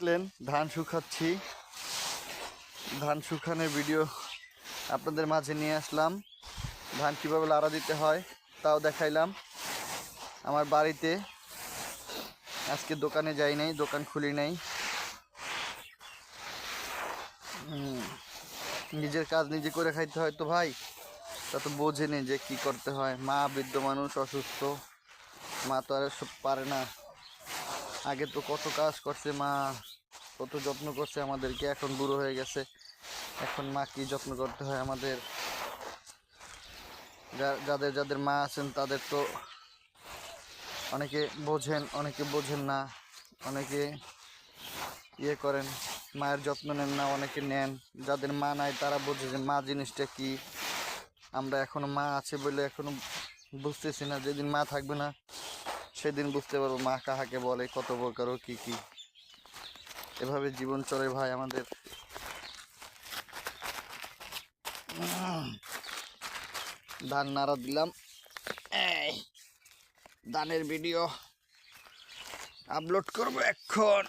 দেখলেন ধান শুকাচ্ছি, ধান শুকানোর ভিডিও আপনাদের মাঝে নিয়ে আসলাম। ধান কীভাবে লাড়া দিতে হয় তাও দেখাইলাম। আমার বাড়িতে আজকে দোকানে যাই নাই, দোকান খুলি নাই। নিজের কাজ নিজে করে খাইতে হয় তো ভাই, তা তো বোঝেনি যে কি করতে হয়। মা বৃদ্ধ মানুষ, অসুস্থ, মা তো আর সব পারে না। আগে তো কত কাজ করছে মা, কত যত্ন করছে আমাদেরকে, এখন বুড়ো হয়ে গেছে, এখন মা কি যত্ন করতে হয় আমাদের। যাদের যাদের মা আছেন তাদের তো অনেকে বোঝেন, অনেকে বোঝেন না, অনেকে ইয়ে করেন, মায়ের যত্ন নেন না, অনেকে নেন। যাদের মা নাই তারা বোঝে যে মা জিনিসটা কি। আমরা এখনো মা আছে বলে এখনো বুঝতেছি না, যেদিন মা থাকবে না সেদিন বুঝতে পারবো মা কাহাকে বলে, কত প্রকার ও কি কি। এভাবে জীবন চলে ভাই আমাদের। ধান নাড়া দিলাম, এই ধানের ভিডিও আপলোড করবো এখন।